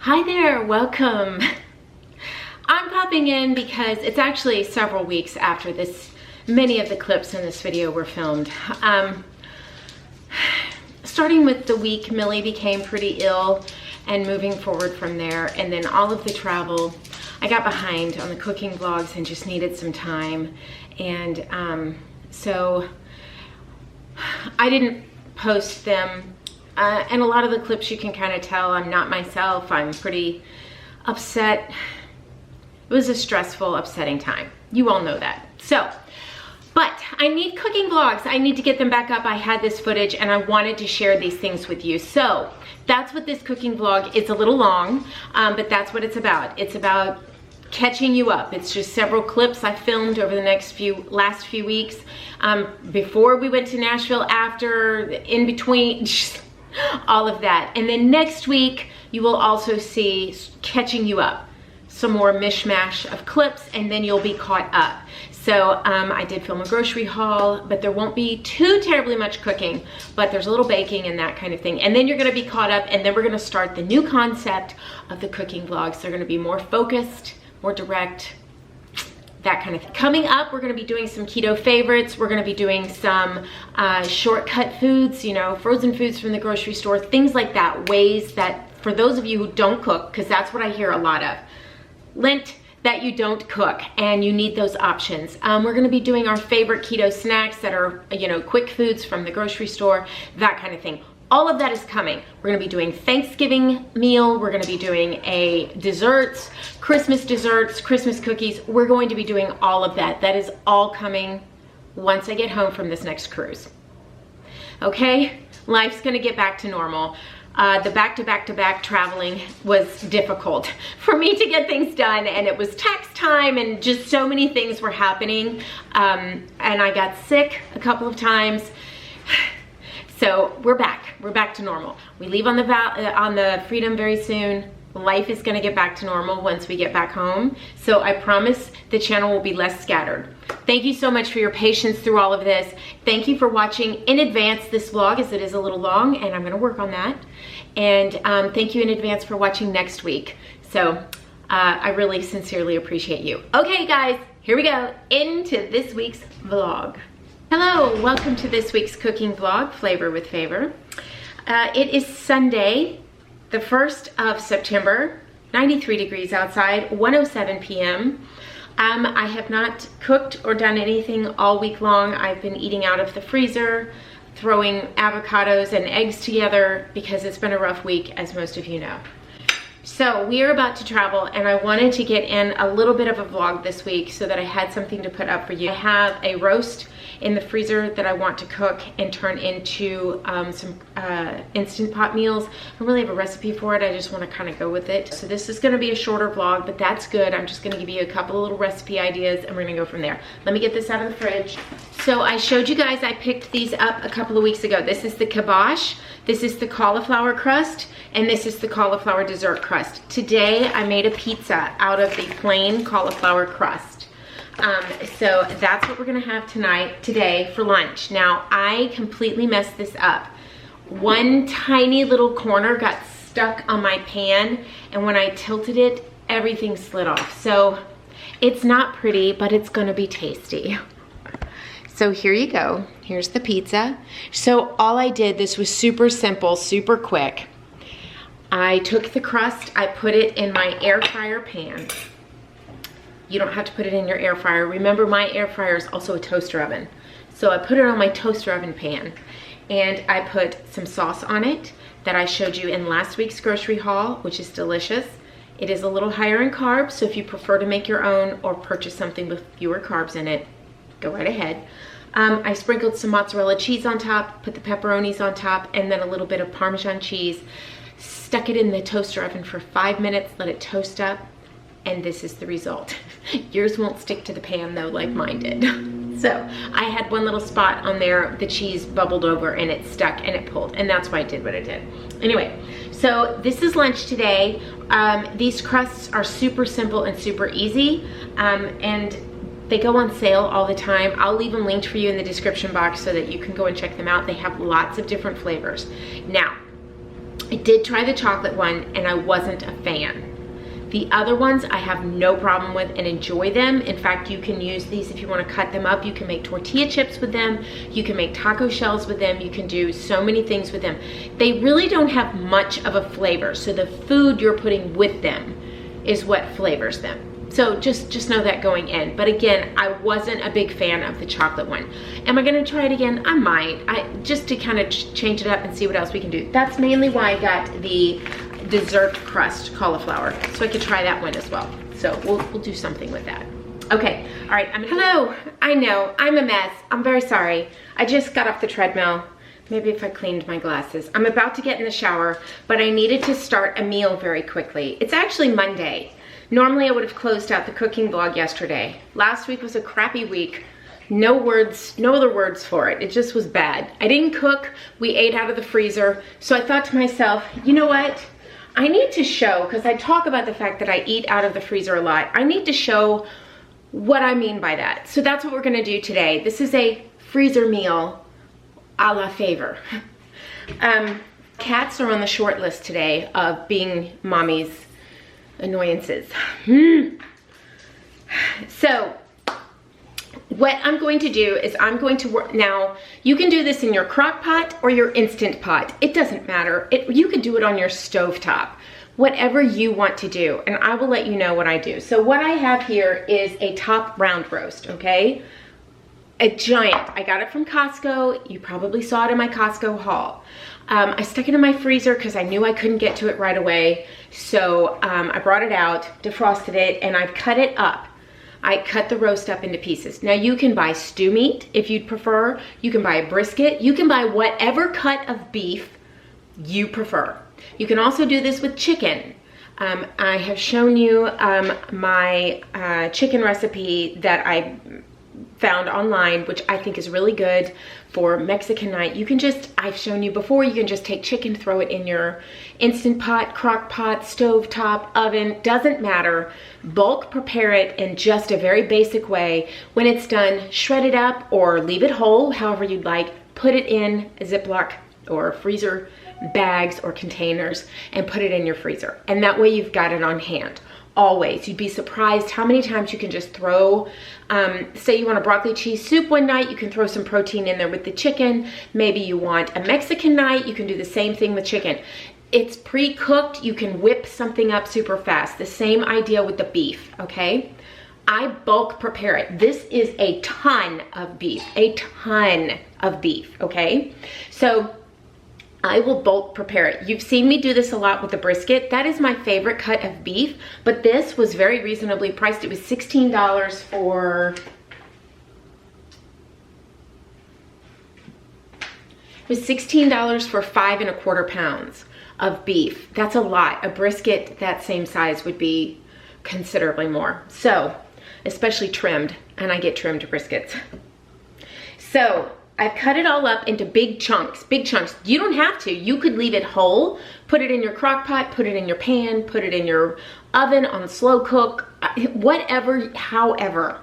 Hi there, welcome. I'm popping in because it's actually several weeks after many of the clips in this video were filmed. Starting with the week Millie became pretty ill and moving forward from there, and then all of the travel, I got behind on the cooking vlogs and just needed some time. And so I didn't post them. And a lot of the clips you can kind of tell I'm not myself. I'm pretty upset. It was a stressful, upsetting time. You all know that. So, but I need cooking vlogs. I need to get them back up. I had this footage and I wanted to share these things with you. So that's what this cooking vlog, it's a little long, but that's what it's about. It's about catching you up. It's just several clips I filmed over the last few weeks, before we went to Nashville, after, in between, all of that. And then next week, you will also see catching you up, some more mishmash of clips, and then you'll be caught up. So I did film a grocery haul, but there won't be too terribly much cooking, but there's a little baking and that kind of thing. And then you're gonna be caught up, and then we're gonna start the new concept of the cooking vlogs. They're gonna be more focused, more direct, that kind of thing. Coming up, we're gonna be doing some keto favorites. We're gonna be doing some shortcut foods, you know, frozen foods from the grocery store, things like that, ways that, for those of you who don't cook, because that's what I hear a lot of, Lent, that you don't cook and you need those options. We're gonna be doing our favorite keto snacks that are, you know, quick foods from the grocery store, that kind of thing. All of that is coming. We're gonna be doing Thanksgiving meal. We're gonna be doing desserts, Christmas cookies. We're going to be doing all of that. That is all coming once I get home from this next cruise. Okay, life's gonna get back to normal. The back-to-back traveling was difficult for me to get things done, and it was tax time and just so many things were happening. And I got sick a couple of times. So we're back to normal. We leave on the Freedom very soon. Life is gonna get back to normal once we get back home. So I promise the channel will be less scattered. Thank you so much for your patience through all of this. Thank you for watching in advance this vlog, as it is a little long, and I'm gonna work on that. And thank you in advance for watching next week. So I really sincerely appreciate you. Okay guys, here we go into this week's vlog. Hello, welcome to this week's cooking vlog, Flavor with Favor. It is Sunday, the 1st of September, 93 degrees outside, 1:07 p.m. I have not cooked or done anything all week long. I've been eating out of the freezer, throwing avocados and eggs together because it's been a rough week, as most of you know. So we are about to travel, and I wanted to get in a little bit of a vlog this week so that I had something to put up for you. I have a roast in the freezer that I want to cook and turn into some Instant Pot meals. I don't really have a recipe for it. I just want to kind of go with it. So this is going to be a shorter vlog, but that's good. I'm just going to give you a couple of little recipe ideas, and we're going to go from there. Let me get this out of the fridge. So I showed you guys, I picked these up a couple of weeks ago. This is the kibosh, this is the cauliflower crust, and this is the cauliflower dessert crust. Today I made a pizza out of the plain cauliflower crust. So that's what we're gonna have today for lunch. Now, I completely messed this up. One tiny little corner got stuck on my pan, and when I tilted it, everything slid off. So it's not pretty, but it's gonna be tasty. So here you go, here's the pizza. So all I did, this was super simple, super quick. I took the crust, I put it in my air fryer pan. You don't have to put it in your air fryer. Remember, my air fryer is also a toaster oven. So I put it on my toaster oven pan, and I put some sauce on it that I showed you in last week's grocery haul, which is delicious. It is a little higher in carbs, so if you prefer to make your own or purchase something with fewer carbs in it, go right ahead. I sprinkled some mozzarella cheese on top, put the pepperonis on top, and then a little bit of Parmesan cheese. Stuck it in the toaster oven for 5 minutes, let it toast up, and this is the result. Yours won't stick to the pan though, like mine did. So I had one little spot on there, the cheese bubbled over and it stuck and it pulled, and that's why I did what I did. Anyway, so this is lunch today. These crusts are super simple and super easy, and they go on sale all the time. I'll leave them linked for you in the description box so that you can go and check them out. They have lots of different flavors. Now, I did try the chocolate one and I wasn't a fan. The other ones I have no problem with and enjoy them. In fact, you can use these if you want to cut them up. You can make tortilla chips with them. You can make taco shells with them. You can do so many things with them. They really don't have much of a flavor. So the food you're putting with them is what flavors them. So just know that going in. But again, I wasn't a big fan of the chocolate one. Am I gonna try it again? I might, just to kind of change it up and see what else we can do. That's mainly why I got the dessert crust cauliflower, so I could try that one as well. So we'll do something with that. Okay, all right, hello, I know, I'm a mess. I'm very sorry. I just got off the treadmill. Maybe if I cleaned my glasses. I'm about to get in the shower, but I needed to start a meal very quickly. It's actually Monday. Normally I would have closed out the cooking vlog yesterday. Last week was a crappy week. No other words for it. It just was bad. I didn't cook, we ate out of the freezer. So I thought to myself, you know what? I need to show, because I talk about the fact that I eat out of the freezer a lot. I need to show what I mean by that. So that's what we're gonna do today. This is a freezer meal a la favor. Cats are on the short list today of being mommy's annoyances. So what I'm going to do is I'm going to work. Now you can do this in your crock pot or your Instant Pot. It doesn't matter. You could do it on your stove top, whatever you want to do, and I will let you know what I do. So what I have here is a top round roast, okay? A giant. I got it from Costco. You probably saw it in my Costco haul. I stuck it in my freezer because I knew I couldn't get to it right away. So I brought it out, defrosted it, and I've cut it up. I cut the roast up into pieces. Now you can buy stew meat if you'd prefer. You can buy a brisket. You can buy whatever cut of beef you prefer. You can also do this with chicken. I have shown you my chicken recipe that I found online, which I think is really good for Mexican night. You can just, I've shown you before, you can just take chicken, throw it in your Instant Pot, crock pot, stove top, oven, doesn't matter. Bulk prepare it in just a very basic way. When it's done, shred it up or leave it whole, however you'd like. Put it in a Ziploc or freezer bags or containers and put it in your freezer. And that way you've got it on hand. Always. You'd be surprised how many times you can just throw, say you want a broccoli cheese soup one night, you can throw some protein in there with the chicken. Maybe you want a Mexican night, you can do the same thing with chicken. It's pre-cooked, you can whip something up super fast. The same idea with the beef, okay? I bulk prepare it. This is a ton of beef, okay? So I will bulk prepare it. You've seen me do this a lot with the brisket. That is my favorite cut of beef, but this was very reasonably priced. It was $16 for, for 5¼ pounds of beef. That's a lot. A brisket that same size would be considerably more. So, especially trimmed, and I get trimmed briskets. So, I've cut it all up into big chunks, You don't have to. You could leave it whole, put it in your crock pot, put it in your pan, put it in your oven on slow cook, whatever, however.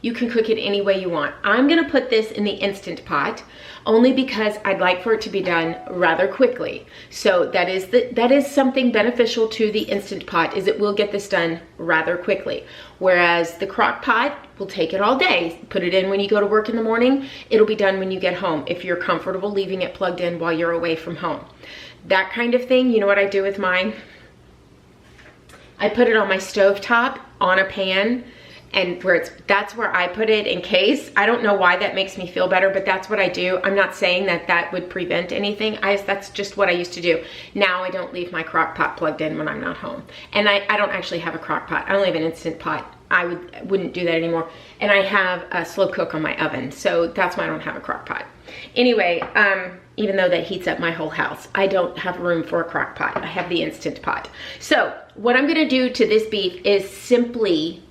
You can cook it any way you want. I'm gonna put this in the Instant Pot only because I'd like for it to be done rather quickly. So that is something beneficial to the Instant Pot, is it will get this done rather quickly. Whereas the crock pot will take it all day. Put it in when you go to work in the morning, it'll be done when you get home if you're comfortable leaving it plugged in while you're away from home. That kind of thing, you know what I do with mine? I put it on my stove top on a pan, and that's where I put it in case. I don't know why that makes me feel better, but that's what I do. I'm not saying that that would prevent anything. That's just what I used to do. Now I don't leave my crock pot plugged in when I'm not home. And I don't actually have a crock pot. I only have an Instant Pot. I wouldn't do that anymore. And I have a slow cook on my oven. So that's why I don't have a crock pot. Anyway, even though that heats up my whole house, I don't have room for a crock pot. I have the Instant Pot. So what I'm gonna do to this beef is simply,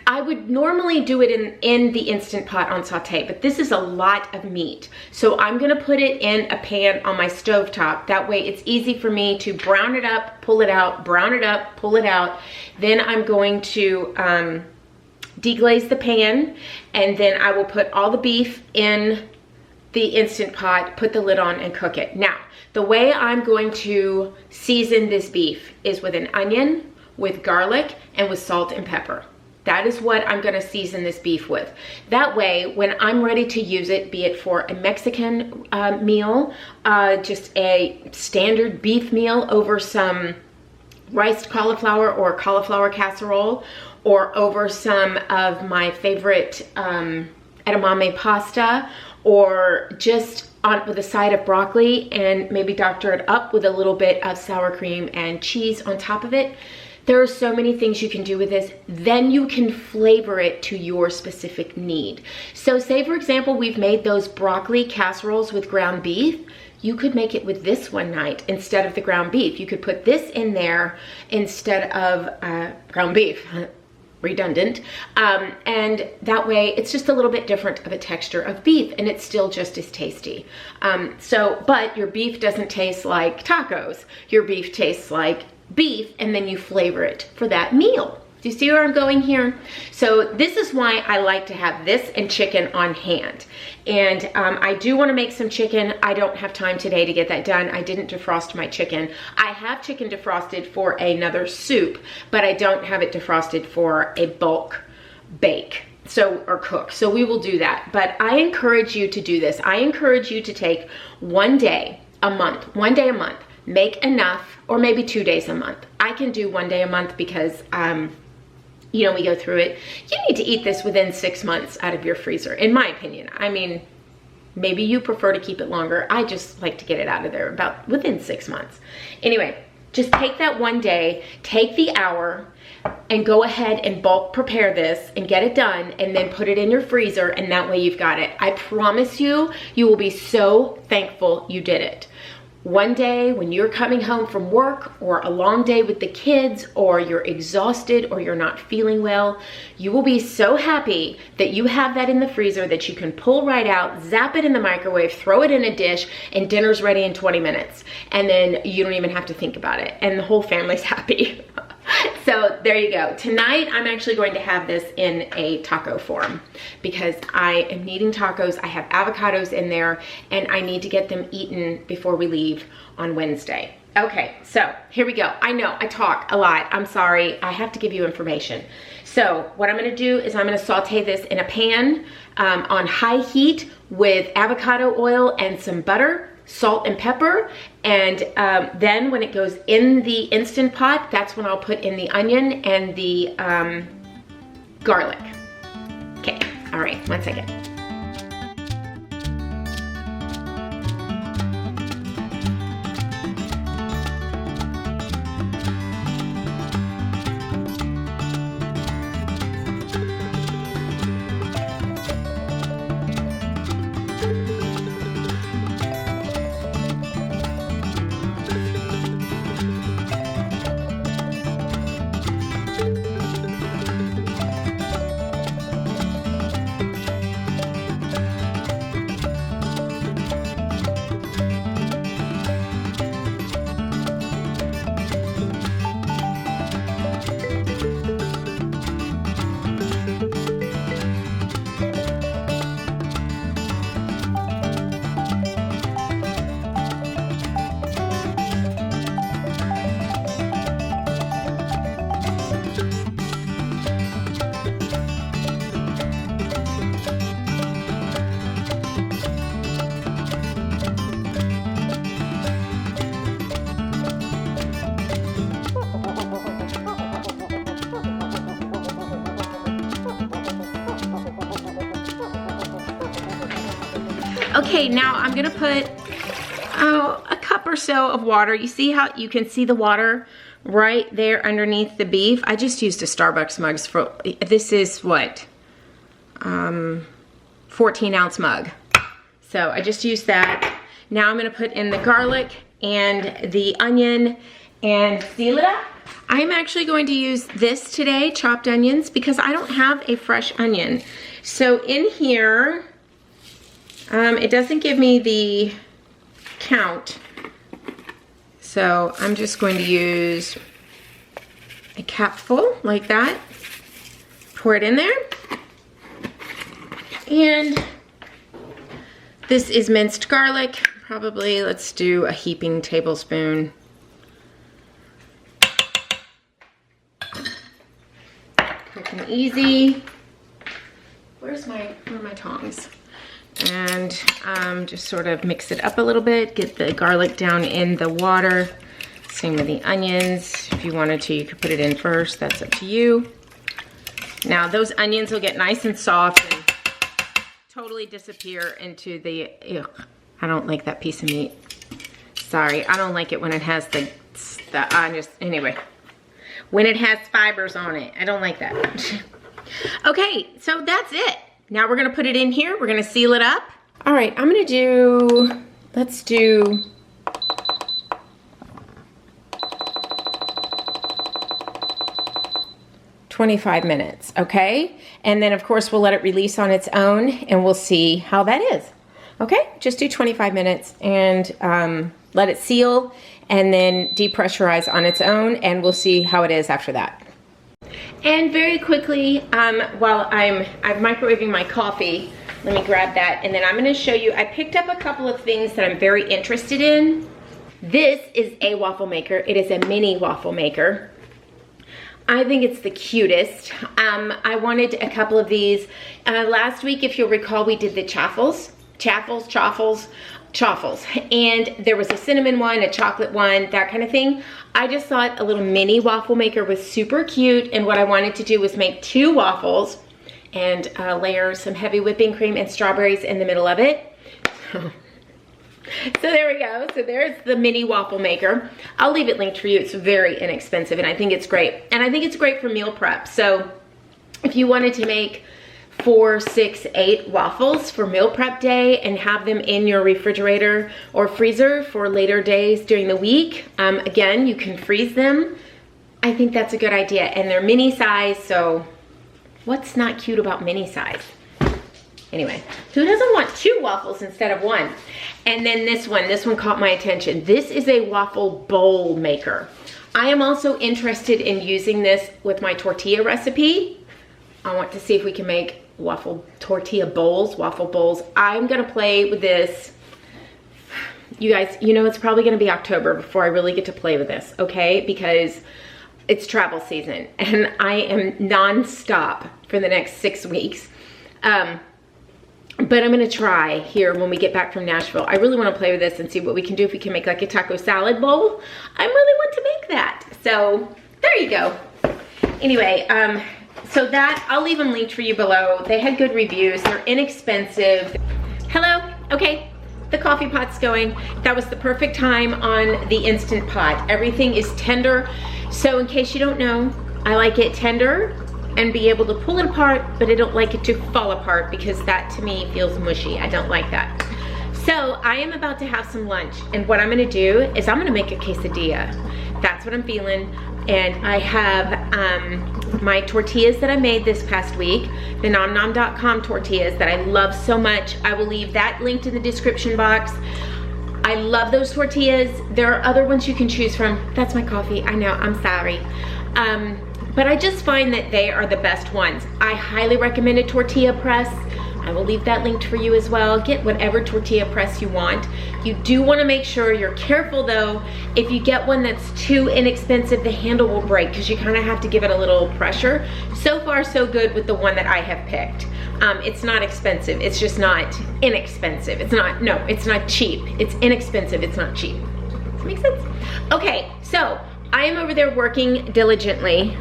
I would normally do it in the Instant Pot on saute, but this is a lot of meat. So I'm gonna put it in a pan on my stove top. That way it's easy for me to brown it up, pull it out, brown it up, pull it out. Then I'm going to deglaze the pan, and then I will put all the beef in the Instant Pot, put the lid on, and cook it. Now, the way I'm going to season this beef is with an onion, with garlic, and with salt and pepper. That is what I'm gonna season this beef with. That way, when I'm ready to use it, be it for a Mexican meal, just a standard beef meal over some riced cauliflower or cauliflower casserole, or over some of my favorite edamame pasta, or just with a side of broccoli and maybe doctor it up with a little bit of sour cream and cheese on top of it. There are so many things you can do with this. Then you can flavor it to your specific need. So say, for example, we've made those broccoli casseroles with ground beef. You could make it with this one night instead of the ground beef. You could put this in there instead of ground beef. Redundant. And that way it's just a little bit different of a texture of beef, and it's still just as tasty. But your beef doesn't taste like tacos. Your beef tastes like beef, and then you flavor it for that meal. Do you see where I'm going here? So this is why I like to have this and chicken on hand. And I do want to make some chicken. I don't have time today to get that done. I didn't defrost my chicken. I have chicken defrosted for another soup, but I don't have it defrosted for a bulk bake. Or cook. So we will do that. But I encourage you to do this. I encourage you to take one day a month, make enough, or maybe 2 days a month. I can do 1 day a month because, you know, we go through it. You need to eat this within 6 months out of your freezer, in my opinion. I mean, maybe you prefer to keep it longer. I just like to get it out of there about within 6 months. Anyway, just take that 1 day, take the hour, and go ahead and bulk prepare this and get it done, and then put it in your freezer, and that way you've got it. I promise you, you will be so thankful you did it. One day when you're coming home from work, or a long day with the kids, or you're exhausted, or you're not feeling well, you will be so happy that you have that in the freezer that you can pull right out, zap it in the microwave, throw it in a dish, and dinner's ready in 20 minutes. And then you don't even have to think about it, and the whole family's happy. So there you go. Tonight, I'm actually going to have this in a taco form because I am needing tacos. I have avocados in there, and I need to get them eaten before we leave on Wednesday. Okay, so here we go. I know I talk a lot. I'm sorry. I have to give you information. So what I'm going to do is I'm going to saute this in a pan on high heat with avocado oil and some butter, salt and pepper, and then when it goes in the Instant Pot, that's when I'll put in the onion and the garlic. Okay, all right, 1 second. Okay, now I'm gonna put a cup or so of water. You see how you can see the water right there underneath the beef? I just used a Starbucks mug for, this is what, 14-ounce mug. So I just used that. Now I'm gonna put in the garlic and the onion and seal it up. I'm actually going to use this today, chopped onions, because I don't have a fresh onion. So in here, it doesn't give me the count, so I'm just going to use a capful like that, pour it in there, and This is minced garlic. Probably, let's do a heaping tablespoon. Quick and easy. Where are my tongs? And just sort of mix it up a little bit. Get the garlic down in the water. Same with the onions. If you wanted to, you could put it in first. That's up to you. Now those onions will get nice and soft and totally disappear into the, ugh, I don't like that piece of meat. Sorry, I don't like it when it has anyway. When it has fibers on it, I don't like that. Okay, so that's it. Now we're gonna put it in here. We're gonna seal it up. All right, I'm gonna do, let's do, $25 minutes, okay? And then of course we'll let it release on its own and we'll see how that is. Okay, just do 25 minutes and let it seal and then depressurize on its own, and we'll see how it is after that. And very quickly, while I'm microwaving my coffee, let me grab that, and then I'm gonna show you, I picked up a couple of things that I'm very interested in. This is a waffle maker. It is a mini waffle maker. I think it's the cutest. I wanted a couple of these. Last week, if you'll recall, we did the chaffles, and there was a cinnamon one, a chocolate one, that kind of thing. I just thought a little mini waffle maker was super cute, and what I wanted to do was make 2 waffles and layer some heavy whipping cream and strawberries in the middle of it. So there we go. So there's the mini waffle maker. I'll leave it linked for you. It's very inexpensive and I think it's great. And I think it's great for meal prep. So if you wanted to make 4, 6, 8 waffles for meal prep day and have them in your refrigerator or freezer for later days during the week, again, you can freeze them. I think that's a good idea. And they're mini size, so what's not cute about mini size? Anyway, who doesn't want 2 waffles instead of 1? And then this one caught my attention. This is a waffle bowl maker. I am also interested in using this with my tortilla recipe. I want to see if we can make waffle tortilla bowls, waffle bowls. I'm gonna play with this. You guys, you know it's probably gonna be October before I really get to play with this, okay? Because it's travel season and I am non-stop for the next 6 weeks. But I'm gonna try here when we get back from Nashville. I really wanna play with this and see what we can do, if we can make like a taco salad bowl. I really want to make that. So there you go. Anyway, so that, I'll leave them linked for you below. They had good reviews, they're inexpensive. Hello, okay, the coffee pot's going. That was the perfect time on the Instant Pot. Everything is tender. So in case you don't know, I like it tender and be able to pull it apart, but I don't like it to fall apart because that to me feels mushy. I don't like that. So I am about to have some lunch, and what I'm gonna do is I'm gonna make a quesadilla. That's what I'm feeling. And I have my tortillas that I made this past week, the nomnom.com tortillas that I love so much. I will leave that linked in the description box. I love those tortillas. There are other ones you can choose from. That's my coffee, I know, I'm sorry. But I just find that they are the best ones. I highly recommend a tortilla press. I will leave that linked for you as well. Get whatever tortilla press you want. You do want to make sure you're careful though. If you get one that's too inexpensive, the handle will break because you kind of have to give it a little pressure. So far so good with the one that I have picked. It's not expensive, it's just not inexpensive. It's not cheap. It's inexpensive, it's not cheap. Does that make sense? Okay, so I am over there working diligently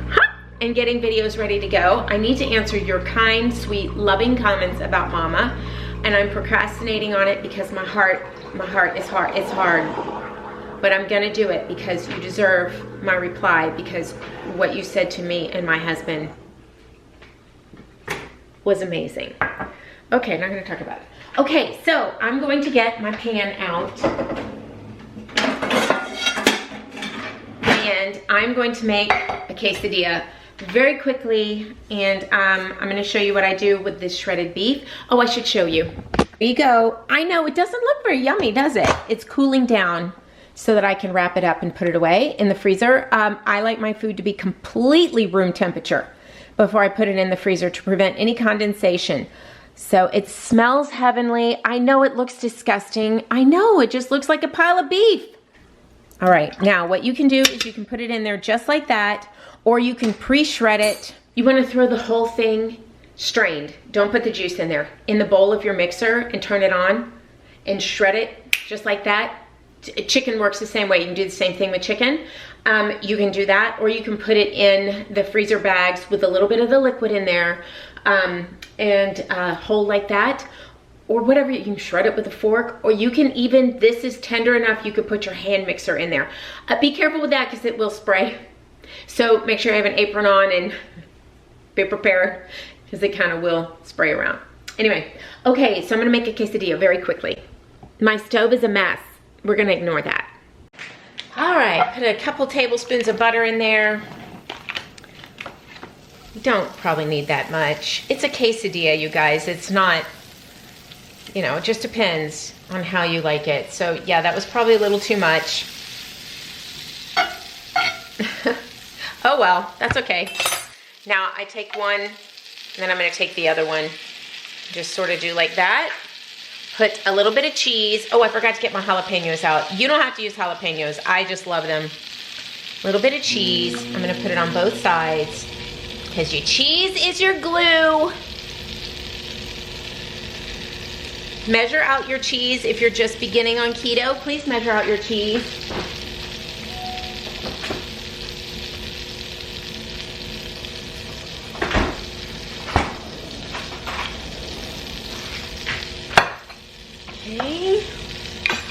and getting videos ready to go. I need to answer your kind, sweet, loving comments about Mama, and I'm procrastinating on it because my heart is hard. It's hard, but I'm gonna do it because you deserve my reply, because what you said to me and my husband was amazing. Okay, not gonna talk about it. Okay, so I'm going to get my pan out. And I'm going to make a quesadilla very quickly, and I'm gonna show you what I do with this shredded beef. Oh, I should show you. There you go. I know it doesn't look very yummy, does it? It's cooling down so that I can wrap it up and put it away in the freezer. I like my food to be completely room temperature before I put it in the freezer to prevent any condensation. So it smells heavenly. I know it looks disgusting. I know, it just looks like a pile of beef. All right, now what you can do is you can put it in there just like that, or you can pre-shred it. You wanna throw the whole thing strained. Don't put the juice in there. In the bowl of your mixer and turn it on and shred it just like that. Chicken works the same way. You can do the same thing with chicken. You can do that, or you can put it in the freezer bags with a little bit of the liquid in there and hold like that, or whatever. You can shred it with a fork, or you can even, this is tender enough, you could put your hand mixer in there. Be careful with that because it will spray. So make sure you have an apron on and be prepared because it kind of will spray around. Anyway, okay, so I'm gonna make a quesadilla very quickly. My stove is a mess. We're gonna ignore that. All right, put a couple tablespoons of butter in there. You don't probably need that much. It's a quesadilla, you guys. It's not, you know, it just depends on how you like it. So yeah, that was probably a little too much. Oh well, that's okay. Now I take one, and then I'm gonna take the other one. Just sort of do like that. Put a little bit of cheese. Oh, I forgot to get my jalapenos out. You don't have to use jalapenos. I just love them. A little bit of cheese. I'm gonna put it on both sides because your cheese is your glue. Measure out your cheese. If you're just beginning on keto, please measure out your cheese. Okay.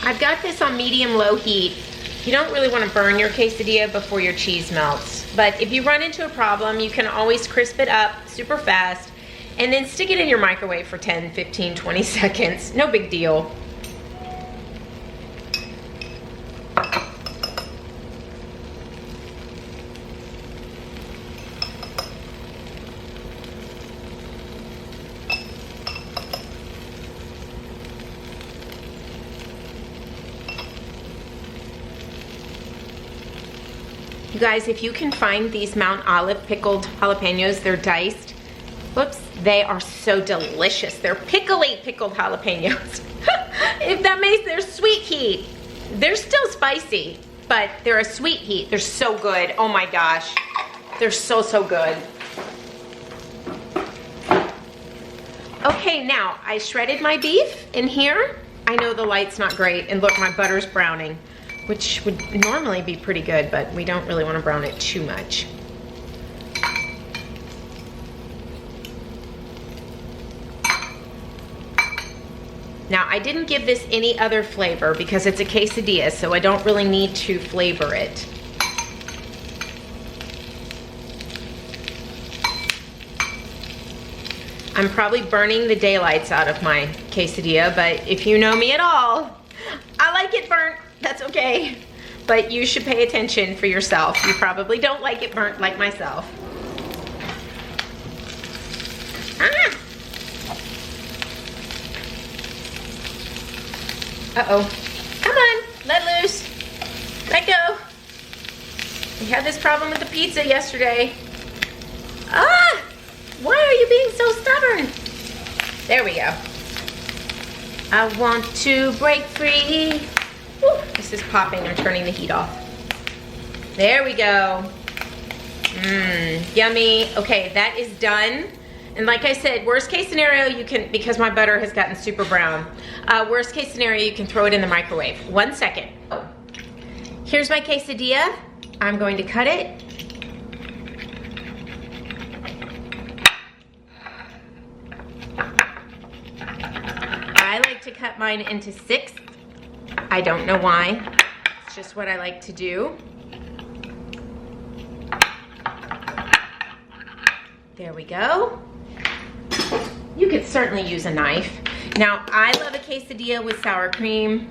I've got this on medium-low heat. You don't really want to burn your quesadilla before your cheese melts. But if you run into a problem, you can always crisp it up super fast and then stick it in your microwave for 10, 15, 20 seconds. No big deal. You guys, if you can find these Mount Olive pickled jalapenos, they're diced. Whoops, they are so delicious. They're pickly pickled jalapenos. If that makes, they're sweet heat. They're still spicy, but they're a sweet heat. They're so good. Oh my gosh. They're so, so good. Okay, now I shredded my beef in here. I know the light's not great, and look, my butter's browning, which would normally be pretty good, but we don't really want to brown it too much. Now, I didn't give this any other flavor because it's a quesadilla, so I don't really need to flavor it. I'm probably burning the daylights out of my quesadilla, but if you know me at all, I like it burnt. That's okay. But you should pay attention for yourself. You probably don't like it burnt like myself. Ah! Uh-oh. Come on, let loose. Let go. We had this problem with the pizza yesterday. Ah! Why are you being so stubborn? There we go. I want to break free. Woo, this is popping. I'm turning the heat off. There we go. Mmm, yummy. Okay, that is done. And like I said, worst case scenario, you can, because my butter has gotten super brown, worst case scenario, you can throw it in the microwave. 1 second. Oh. Here's my quesadilla. I'm going to cut it. I like to cut mine into 6. I don't know why. It's just what I like to do. There we go. You could certainly use a knife. Now, I love a quesadilla with sour cream.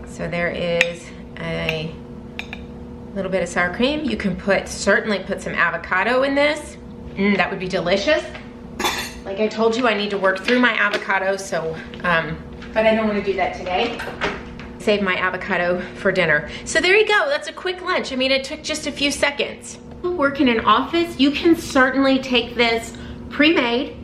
So there is a little bit of sour cream. You can certainly put some avocado in this. That would be delicious. Like I told you, I need to work through my avocado, so, but I don't want to do that today. Save my avocado for dinner. So there you go, that's a quick lunch. I mean, it took just a few seconds. Work in an office, you can certainly take this pre-made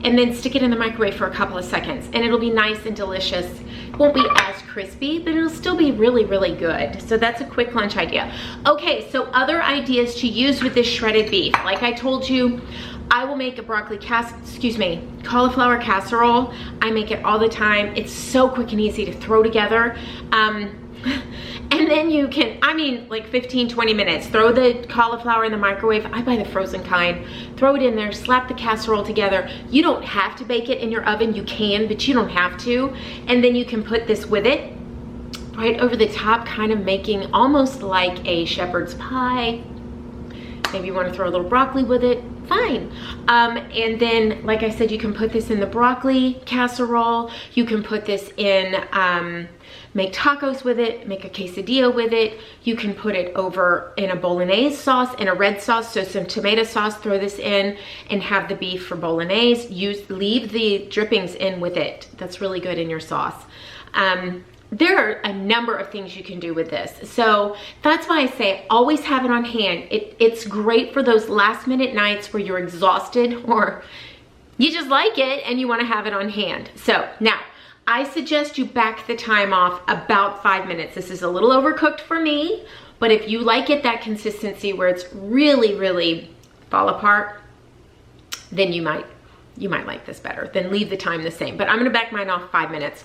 and then stick it in the microwave for a couple of seconds, and it'll be nice and delicious. It won't be as crispy, but it'll still be really, really good. So that's a quick lunch idea. Okay, so other ideas to use with this shredded beef. Like I told you, I will make a cauliflower casserole. I make it all the time. It's so quick and easy to throw together. And then you can, I mean, like 15-20 minutes, throw the cauliflower in the microwave. I buy the frozen kind. Throw it in there, slap the casserole together. You don't have to bake it in your oven. You can, but you don't have to. And then you can put this with it right over the top, kind of making almost like a shepherd's pie. Maybe you want to throw a little broccoli with it, fine. And then, like I said, you can put this in the broccoli casserole. You can put this in, make tacos with it, make a quesadilla with it. You can put it over in a bolognese sauce, in a red sauce, so some tomato sauce, throw this in and have the beef for bolognese. Leave the drippings in with it. That's really good in your sauce. There are a number of things you can do with this. So that's why I say always have it on hand. It's great for those last minute nights where you're exhausted or you just like it and you want to have it on hand. So now I suggest you back the time off about 5 minutes. This is a little overcooked for me, but if you like it that consistency where it's really, really fall apart, then you might like this better. Then leave the time the same. But I'm gonna back mine off 5 minutes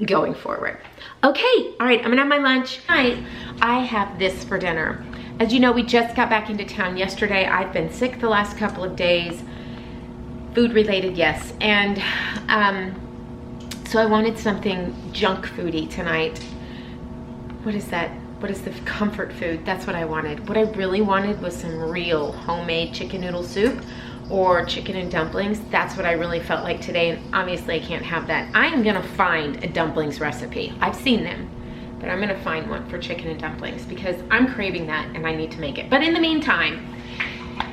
going forward. Okay, all right, I'm gonna have my lunch. Tonight, I have this for dinner. As you know, we just got back into town yesterday. I've been sick the last couple of days. Food related, yes. And so I wanted something junk foody tonight. What is that? What is the comfort food? That's what I wanted. What I really wanted was some real homemade chicken noodle soup or chicken and dumplings. That's what I really felt like today, and obviously I can't have that. I am gonna find a dumplings recipe. I've seen them, but I'm gonna find one for chicken and dumplings because I'm craving that and I need to make it. But in the meantime,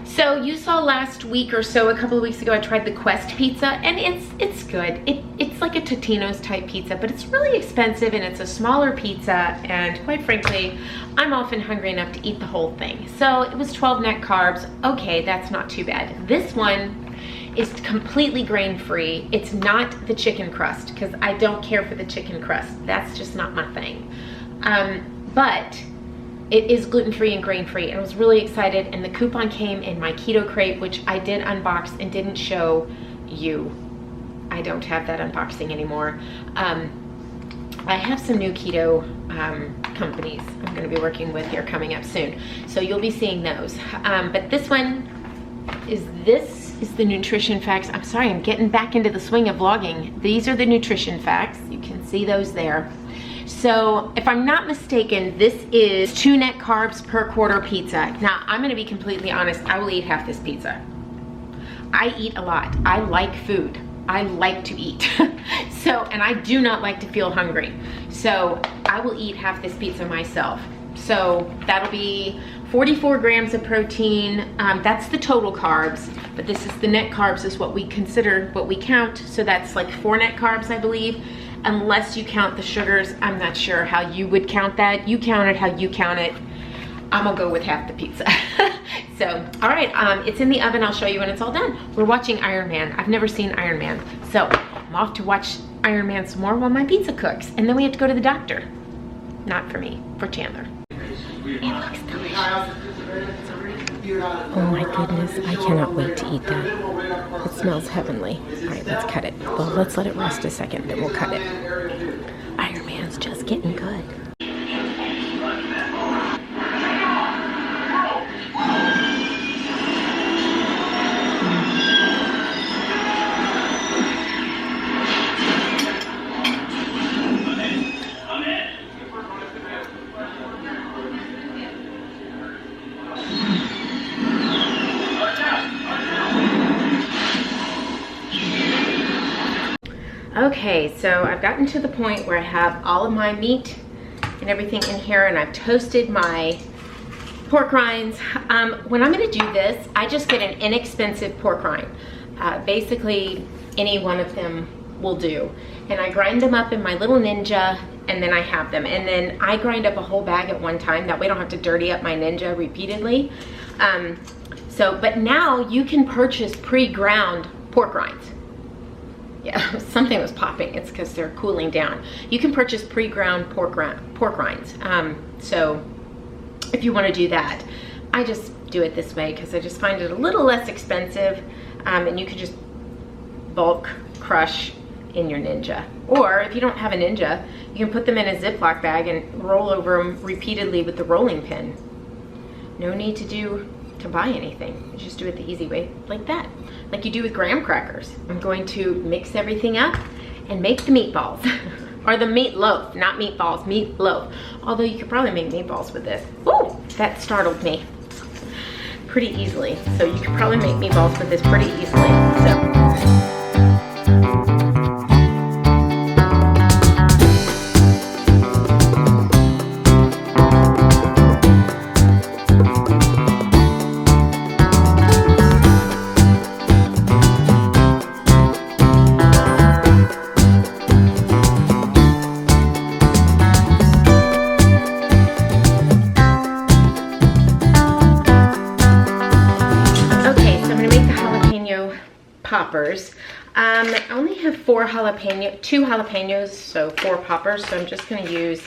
so you saw last week or so, a couple of weeks ago, I tried the Quest pizza, and it's good. It's like a Totino's type pizza, but it's really expensive and it's a smaller pizza, and quite frankly, I'm often hungry enough to eat the whole thing. So it was 12 net carbs. Okay, that's not too bad. This one is completely grain-free. It's not the chicken crust, because I don't care for the chicken crust. That's just not my thing. But it is gluten-free and grain-free, and I was really excited, and the coupon came in my keto crate, which I did unbox and didn't show you. I don't have that unboxing anymore. I have some new keto companies I'm gonna be working with here coming up soon, so you'll be seeing those. But this one is the nutrition facts. I'm sorry, I'm getting back into the swing of vlogging. These are the nutrition facts. You can see those there. So if I'm not mistaken, this is 2 net carbs per quarter pizza. Now, I'm gonna be completely honest, I will eat half this pizza. I eat a lot. I like food. I like to eat. And I do not like to feel hungry. So I will eat half this pizza myself. So that'll be 44 grams of protein. That's the total carbs, but this is the net carbs is what we consider, what we count. So that's like 4 net carbs, I believe. Unless you count the sugars. I'm not sure how you would count that. You count it how you count it. I'm gonna go with half the pizza. So, all right, it's in the oven. I'll show you when it's all done. We're watching Iron Man. I've never seen Iron Man. So I'm off to watch Iron Man some more while my pizza cooks. And then we have to go to the doctor. Not for me, for Chandler. It looks delicious. Oh my goodness, I cannot wait to eat that. It smells heavenly. All right, let's cut it. Well, let's let it rest a second, then we'll cut it. Iron Man's just getting good. Okay, so I've gotten to the point where I have all of my meat and everything in here, and I've toasted my pork rinds. When I'm gonna do this, I just get an inexpensive pork rind. Basically, any one of them will do. And I grind them up in my little Ninja, and then I have them. And then I grind up a whole bag at one time. That way I don't have to dirty up my Ninja repeatedly. But now you can purchase pre-ground pork rinds. Yeah, something was popping. It's because they're cooling down. You can purchase pre-ground pork rinds. So if you want to do that, I just do it this way because I just find it a little less expensive, and you can just bulk crush in your Ninja. Or if you don't have a Ninja, you can put them in a Ziploc bag and roll over them repeatedly with the rolling pin. No need to buy anything. You just do it the easy way, like that, like you do with graham crackers. I'm going to mix everything up and make the meatballs. Or the meatloaf, not meatballs, meatloaf. Although you could probably make meatballs with this. Ooh, that startled me pretty easily. So you could probably make meatballs with this pretty easily. Poppers. I only have two jalapenos, so 4 poppers. So I'm just going to use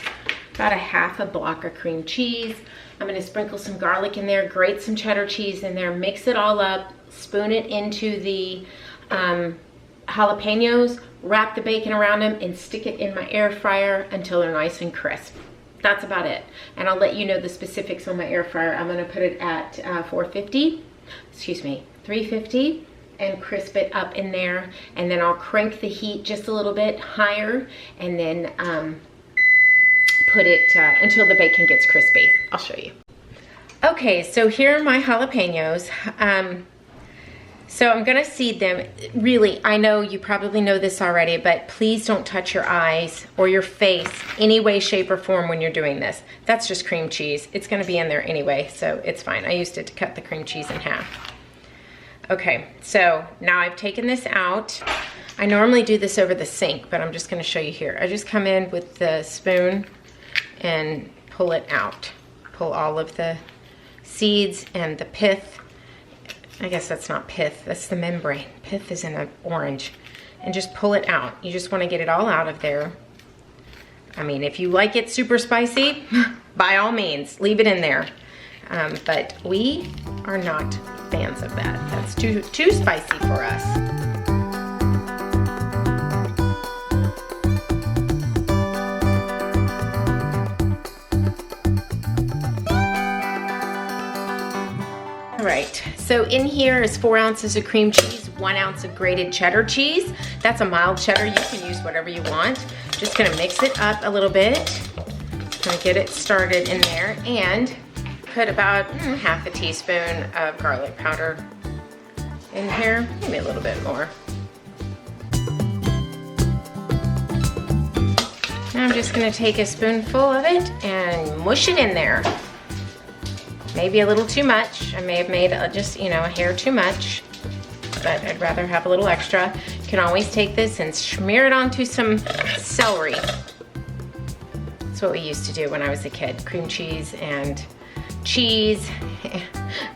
about a half a block of cream cheese. I'm going to sprinkle some garlic in there, grate some cheddar cheese in there, mix it all up, spoon it into the jalapenos, wrap the bacon around them, and stick it in my air fryer until they're nice and crisp. That's about it. And I'll let you know the specifics on my air fryer. I'm going to put it at 350, and crisp it up in there, and then I'll crank the heat just a little bit higher, and then put it until the bacon gets crispy. I'll show you. Okay, so here are my jalapenos. So I'm gonna seed them. Really, I know you probably know this already, but please don't touch your eyes or your face any way, shape, or form when you're doing this. That's just cream cheese. It's gonna be in there anyway, so it's fine. I used it to cut the cream cheese in half. Okay, so now I've taken this out. I normally do this over the sink, but I'm just gonna show you here. I just come in with the spoon and pull it out. Pull all of the seeds and the pith. I guess that's not pith, that's the membrane. Pith is in an orange. And just pull it out. You just wanna get it all out of there. I mean, if you like it super spicy, by all means, leave it in there. But we are not fans of that. That's too spicy for us. All right, so in here is 4 ounces of cream cheese, 1 ounce of grated cheddar cheese. That's a mild cheddar. You can use whatever you want. Just gonna mix it up a little bit. Gonna get it started in there, and put about half a teaspoon of garlic powder in here, maybe a little bit more. Now I'm just gonna take a spoonful of it and mush it in there. Maybe a little too much. I may have made just, a hair too much, but I'd rather have a little extra. You can always take this and smear it onto some celery. That's what we used to do when I was a kid. Cream cheese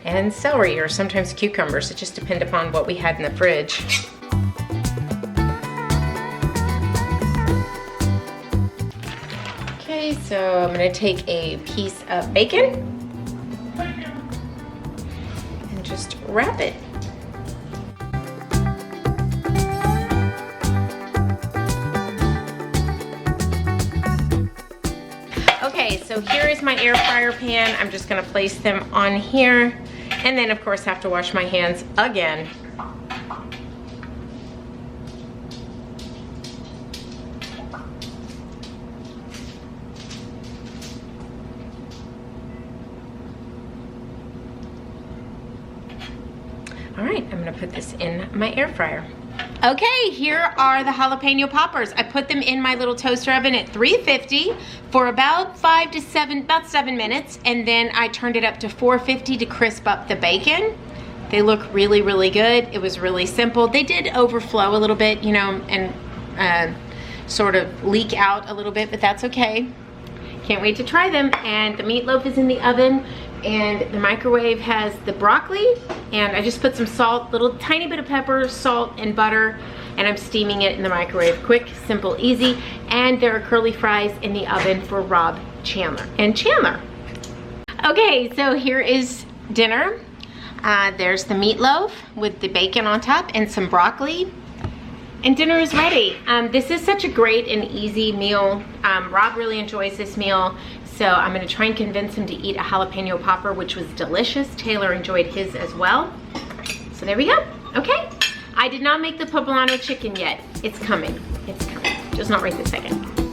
and celery, or sometimes cucumbers. It just depended upon what we had in the fridge. Okay, so I'm gonna take a piece of bacon and just wrap it. Okay, so here is my air fryer pan. I'm just gonna place them on here, and then of course have to wash my hands again. All right, I'm gonna put this in my air fryer. Okay, here are the jalapeno poppers. I put them in my little toaster oven at 350 for about 7 minutes, and then I turned it up to 450 to crisp up the bacon. They look really, really good. It was really simple. They did overflow a little bit, and sort of leak out a little bit, but that's okay. Can't wait to try them. And the meatloaf is in the oven, and the microwave has the broccoli, and I just put some salt, little tiny bit of pepper, salt, and butter, and I'm steaming it in the microwave. Quick, simple, easy. And there are curly fries in the oven for Rob, Chandler, and Chandler. Okay, so here is dinner. There's the meatloaf with the bacon on top and some broccoli. And dinner is ready. This is such a great and easy meal. Rob really enjoys this meal, so I'm gonna try and convince him to eat a jalapeno popper, which was delicious. Taylor enjoyed his as well. So there we go, okay. I did not make the poblano chicken yet. It's coming, just not right this second.